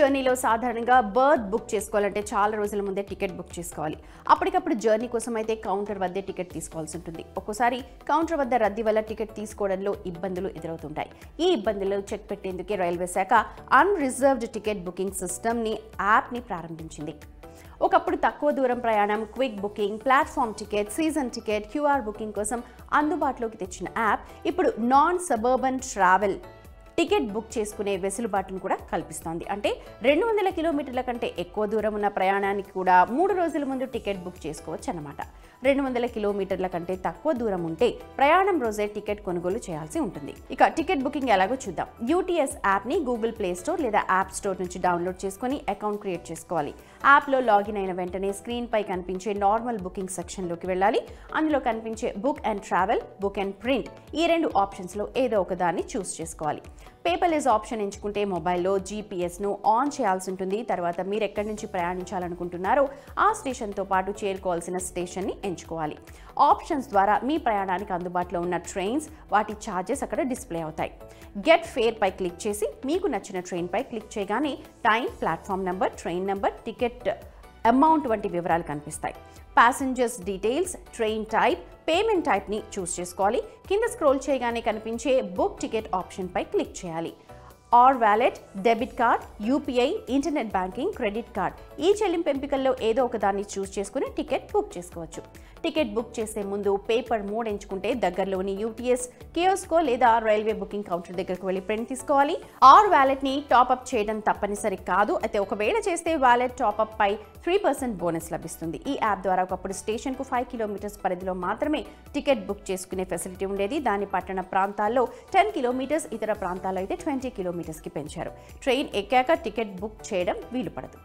జర్నీలో సాధారణంగా birth book చేసుకోవాలంటే చాలా రోజుల ముందే టికెట్ బుక్ చేసుకోవాలి. అప్పటికప్పుడు జర్నీ కోసం అయితే కౌంటర్ వద్దే టికెట్ తీసుకోవాల్సి ఉంటుంది. ఒక్కోసారి కౌంటర్ వద్ద రద్దీ వల్ల టికెట్ తీసుకోవడంలో ఇబ్బందులు ఎదురవుతుంటాయి. ఈ ఇబ్బందులు చెక్ పెట్టేందుకే రైల్వే శాఖ అన్రిజర్వ్డ్ టికెట్ బుకింగ్ సిస్టమ్ని యాప్ని ప్రారంభించింది. ఒకప్పుడు తక్కువ దూరం ప్రయాణం, quick booking, platform ticket, season ticket, QR booking కోసం అందుబాటులోకి తెచ్చిన యాప్ ఇప్పుడు non suburban travel ticket book చేసుకునే వెసులుబాటును కూడా కల్పిస్తోంది. అంటే 200 కిలోమీటర్ల కంటే ఎక్కువ దూరం ఉన్న ప్రయాణానికి కూడా 3 రోజుల ముందు టికెట్ బుక్ చేసుకోవచ్చు అన్నమాట. 200 కిలోమీటర్ల కంటే తక్కువ దూరం ఉంటే ప్రయాణం రోజే టికెట్ కొనుగోలు చేయాల్సి ఉంటుంది. ఇక టికెట్ బుకింగ్ ఎలాగో చూద్దాం. యూటీఎస్ యాప్ని గూగుల్ ప్లే స్టోర్ లేదా యాప్ స్టోర్ నుంచి డౌన్లోడ్ చేసుకుని అకౌంట్ క్రియేట్ చేసుకోవాలి. యాప్లో లాగిన్ అయిన వెంటనే స్క్రీన్ పై కనిపించే నార్మల్ బుకింగ్ సెక్షన్లోకి వెళ్ళాలి. అందులో కనిపించే book and travel, book and print ఈ 2 ఆప్షన్స్లో ఏదో ఒక దాన్ని చూస్ చేసుకోవాలి. పేపర్లెస్ ఆప్షన్ ఎంచుకుంటే మొబైల్లో జీపీఎస్ను ఆన్ చేయాల్సి ఉంటుంది. తర్వాత మీరు ఎక్కడి నుంచి ప్రయాణించాలనుకుంటున్నారో ఆ స్టేషన్తో పాటు చేరుకోవాల్సిన స్టేషన్ని ఎంచుకోవాలి. ఆప్షన్స్ ద్వారా మీ ప్రయాణానికి అందుబాటులో ఉన్న ట్రైన్స్, వాటి ఛార్జెస్ అక్కడ డిస్ప్లే అవుతాయి. గెట్ ఫేర్ పై క్లిక్ చేసి మీకు నచ్చిన ట్రైన్ పై క్లిక్ చేయగానే time, platform number, train number, ticket amount వంటి వివరాలు కనిపిస్తాయి. Passengers details, train type, payment టైప్ని చూస్ చేసుకోవాలి. కింద స్క్రోల్ చేయగానే కనిపించే బుక్ టికెట్ ఆప్షన్ పై క్లిక్ చేయాలి. Or wallet, debit card, UPI, internet banking, credit card ఈ చెల్లింపు ఎంపికల్లో ఏదో ఒక దాన్ని చూస్ చేసుకుని టికెట్ బుక్ చేసుకోవచ్చు. టికెట్ బుక్ చేసే ముందు పేపర్ మోడ్ ఎంచుకుంటే దగ్గరలోని యూటీఎస్ కియోస్కో లేదా రైల్వే బుకింగ్ కౌంటర్ దగ్గరకు వెళ్ళి ప్రింట్ తీసుకోవాలి. ఆర్ వాలెట్ని టాప్అప్ చేయడం తప్పనిసరి కాదు. అయితే ఒకవేళ చేస్తే వాలెట్ టాప్అప్ పై 3% బోనస్ లభిస్తుంది. ఈ యాప్ ద్వారా ఒకప్పుడు స్టేషన్కు 5 కిలోమీటర్స్ పరిధిలో మాత్రమే టికెట్ బుక్ చేసుకునే ఫెసిలిటీ ఉండేది. దాని పట్టణ ప్రాంతాల్లో 10 కిలోమీటర్స్, ఇతర ప్రాంతాల్లో అయితే 20 కిలోమీటర్స్కి పెంచారు. ట్రైన్ ఎక్కాక టికెట్ బుక్ చేయడం వీలు పడదు.